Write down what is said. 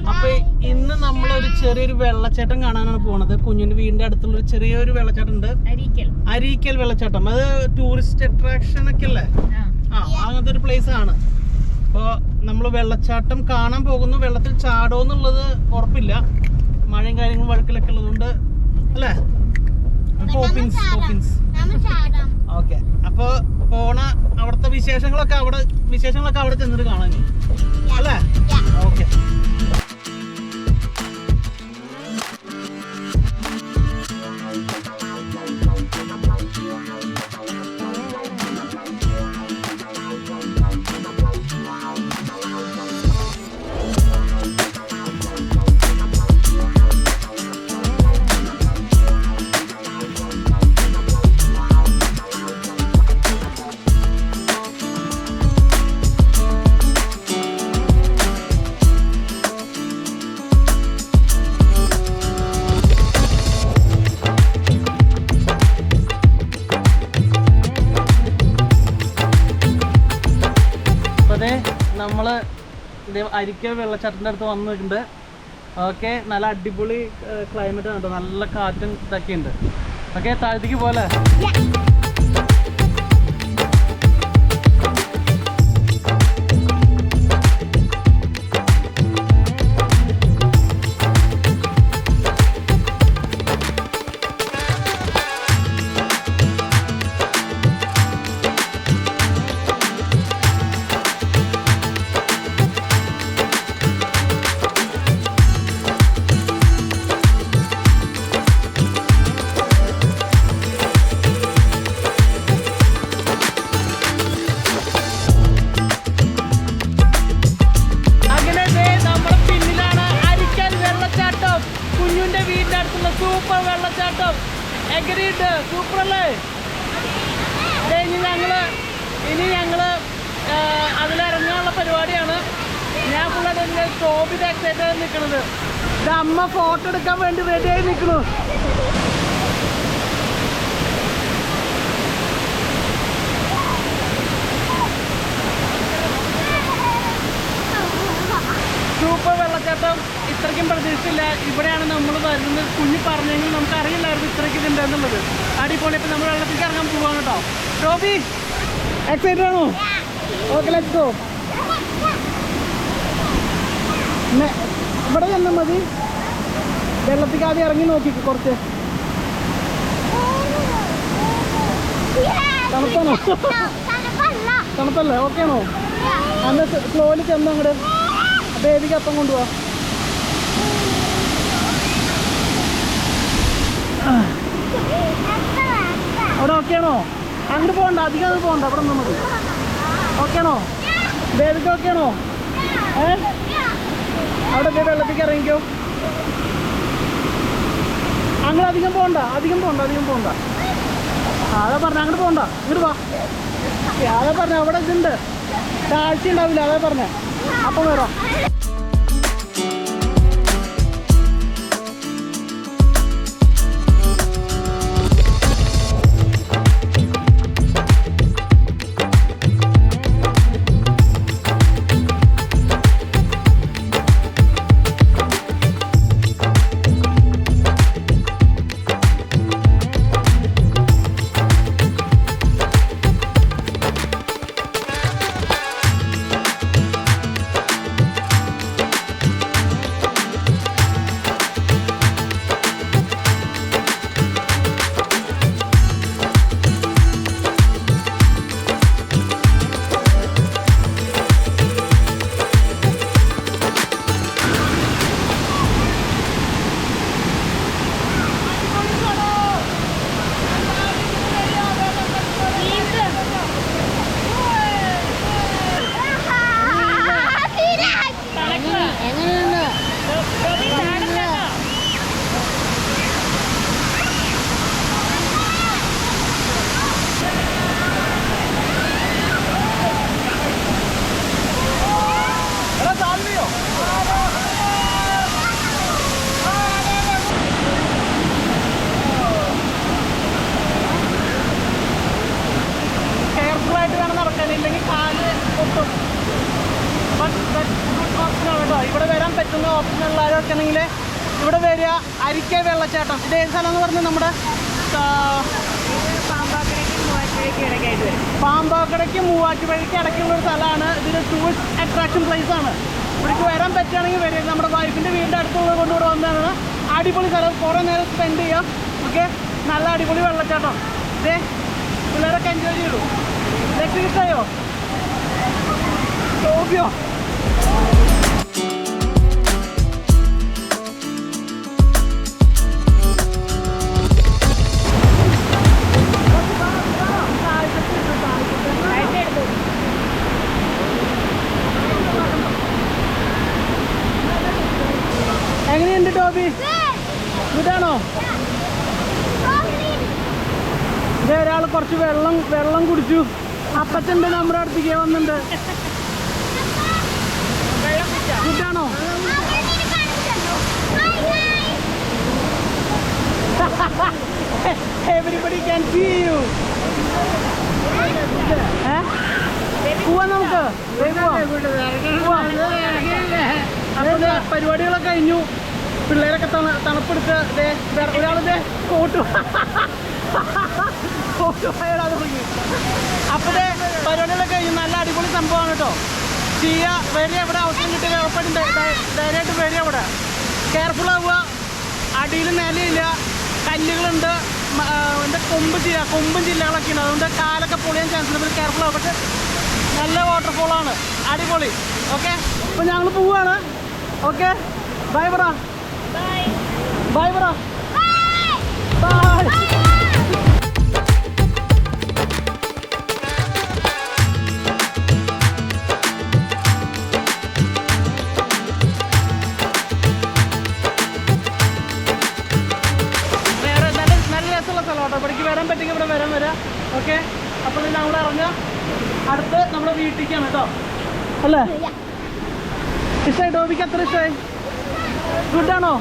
അപ്പൊ ഇന്ന് നമ്മളൊരു ചെറിയൊരു വെള്ളച്ചാട്ടം കാണാനാണ് പോണത്. കുഞ്ഞിന്റെ വീടിന്റെ അടുത്തുള്ള ഒരു ചെറിയൊരു വെള്ളച്ചാട്ടം ഉണ്ട്, അരീക്കൽ വെള്ളച്ചാട്ടം. അത് ടൂറിസ്റ്റ് അട്രാക്ഷൻ ഒക്കെ അല്ലേ? അങ്ങനത്തെ ഒരു പ്ലേസ് ആണ്. അപ്പോൾ നമ്മൾ വെള്ളച്ചാട്ടം കാണാൻ പോകുന്നു. വെള്ളത്തിൽ ചാടോന്നുള്ളത് ഉറപ്പില്ല, മഴയും കാര്യങ്ങളും വഴുക്കലൊക്കെ ഉള്ളതുകൊണ്ട് അല്ലേ? ഓക്കെ, അപ്പൊ പോണ അവിടുത്തെ വിശേഷങ്ങളൊക്കെ അവിടെ ചെന്നിട്ട് കാണാൻ അല്ലേ? ഓക്കെ. നമ്മള് അരിക്കൽ വെള്ളച്ചാട്ടത്തിന്റെ അടുത്ത് വന്നിട്ടുണ്ട്. ഓക്കെ, നല്ല അടിപൊളി ക്ലൈമറ്റ് ആണ് കേട്ടോ, നല്ല കാറ്റും ഇതൊക്കെ ഉണ്ട്. ഓക്കെ, താഴത്തേക്ക് പോലെ. സൂപ്പർ വെള്ളച്ചാട്ടം, എങ്ങനെയുണ്ട്? സൂപ്പർ അല്ലേ? ഇനി ഞങ്ങള് അതിലിറങ്ങാനുള്ള പരിപാടിയാണ്. ഞാൻ പിള്ളേരെ സ്റ്റോപ്പ് ചെയ്ത് എക്സൈറ്റ് ആയി നിൽക്കുന്നത്. ഇത് അമ്മ ഫോട്ടോ എടുക്കാൻ വേണ്ടി റെഡിയായി നിൽക്കുന്നു. സൂപ്പർ വെള്ളച്ചാട്ടം, ഇത്രയ്ക്കും പ്രതീക്ഷിച്ചില്ല. ഇവിടെയാണ് നമ്മൾ വരുന്നത്. കുഞ്ഞ് പറഞ്ഞെങ്കിൽ നമുക്ക് അറിയില്ലായിരുന്നു ഇത്രയ്ക്ക് ഇതുണ്ടെന്നുള്ളത്. അടിപൊളി. ഇപ്പം നമ്മൾ വെള്ളത്തിലേക്ക് ഇറങ്ങാൻ പോവാണ് കേട്ടോ. ടോബി, എക്സൈറ്റഡ് ആണോ? Okay, let's go. ഇവിടെ ചെന്നാൽ മതി. വെള്ളത്തിലേക്ക് ആദ്യം ഇറങ്ങി നോക്കി കുറച്ച്. തണുപ്പാണോ? തണുപ്പല്ലേ? ഓക്കെ ആണോ? അന്ന് സ്ലോലി ചെന്ന് അങ്ങോട്ട് ബേബിക്ക് അപ്പം കൊണ്ടുപോവാ. അവിടെ ഓക്കെ ആണോ? അങ്ങോട്ട് പോകണ്ട, അധികം അത് പോകണ്ട, അവിടെ നിന്നാൽ മതി. ഓക്കെ ആണോ? ബേബിക്ക് ഓക്കെ ആണോ? അവിടെ വെള്ളത്തേക്ക് ഇറങ്ങിക്കോ. അങ്ങനെ അധികം പോകണ്ട. അതാ പറഞ്ഞ, അങ്ങോട്ട് പോകണ്ട, ഇങ്ങോട്ട് വാ. അതാ പറഞ്ഞ, അവിടെ ഇതുണ്ട്, താഴ്ച ഉണ്ടാവില്ല. അതാ പറഞ്ഞ, അപ്പം വരാം. ഓപ്ഷനാണ് കേട്ടോ. ഇവിടെ വരാൻ പറ്റുന്ന ഓപ്ഷനുള്ളവരൊക്കെ ആണെങ്കിൽ ഇവിടെ വരിക. അരിക്കൽ വെള്ളച്ചാട്ടം. ഇത് ഏത് സ്ഥലം എന്ന് പറഞ്ഞാൽ നമ്മുടെ പാമ്പാക്കടയ്ക്ക് മൂവാറ്റുപുഴയ്ക്ക് ഇടയ്ക്കുള്ള ഒരു സ്ഥലമാണ്. ഇതൊരു ടൂറിസ്റ്റ് അട്രാക്ഷൻ പ്ലേസ് ആണ്. ഇവിടേക്ക് വരാൻ പറ്റുകയാണെങ്കിൽ വരിക. നമ്മുടെ വൈഫിൻ്റെ വീടിൻ്റെ അടുത്തുള്ളത് കൊണ്ടുകൂടെ വന്നതാണ്. അടിപൊളി സ്ഥലം, കുറേ നേരം സ്പെൻഡ് ചെയ്യാം. ഓക്കെ, നല്ല അടിപൊളി വെള്ളച്ചാട്ടം. ഇതേ പിള്ളേരൊക്കെ എൻജോയ് ചെയ്തു. ഇതൊക്കെ ഇഷ്ടമായോ? ടോബിയോ എങ്ങനെയുണ്ട് ടോബി? ഇതാണോ? ഇതേ ഒരാൾ കുറച്ച് വെള്ളം കുടിച്ചു. അപ്പച്ചൻ്റെ നമ്മുടെ അടുത്തേക്ക് വന്നിട്ടുണ്ട്. ഇതാണോ? Everybody can see you. പോവാം നമുക്ക്. അപ്പോൾ പരിപാടികളൊക്കെ കഴിഞ്ഞു. പിള്ളേരൊക്കെ തണുപ്പെടുത്ത് ഒരാളിത് കോട്ട് പോയാൽ തുടങ്ങി. അപ്പോഴേ പരിപാടികളൊക്കെ കഴിഞ്ഞു. നല്ല അടിപൊളി സംഭവമാണ് കേട്ടോ. ചെയ്യുക, വരിക. അവിടെ അവസരം കിട്ടിയ ഉറപ്പായിട്ട് ധൈര്യമായിട്ട് വരിക. അവിടെ കെയർഫുൾ ആവുക. അടിയിൽ നിലയില്ല, കല്ലുകളുണ്ട്. എന്താ കൊമ്പും ജില്ലകളൊക്കെ ഉണ്ട്. അതുകൊണ്ട് കാലൊക്കെ പൊളിയാൻ ചാൻസ് ഉണ്ട്. കെയർഫുൾ ആവും. പക്ഷെ നല്ല വാട്ടർഫോളാണ്, അടിപൊളി. ഓക്കെ, അപ്പോൾ ഞങ്ങൾ പോവുകയാണ്. ഓക്കെ, ബൈ പറ. ബൈ പറ. ബൈ. ഇവിടേക്ക് വരാൻ പറ്റുമെങ്കിൽ ഇവിടെ വരാം. ഓക്കെ, അപ്പോൾ ഞങ്ങൾ ഇറങ്ങാം. അടുത്ത് നമ്മുടെ വീട്ടിലേക്കാണ് കേട്ടോ. അല്ലേ? ഇഷ്ടമായി? ടോബിക്ക് എത്ര ഇഷ്ടമായി? ഗുഡാണോ?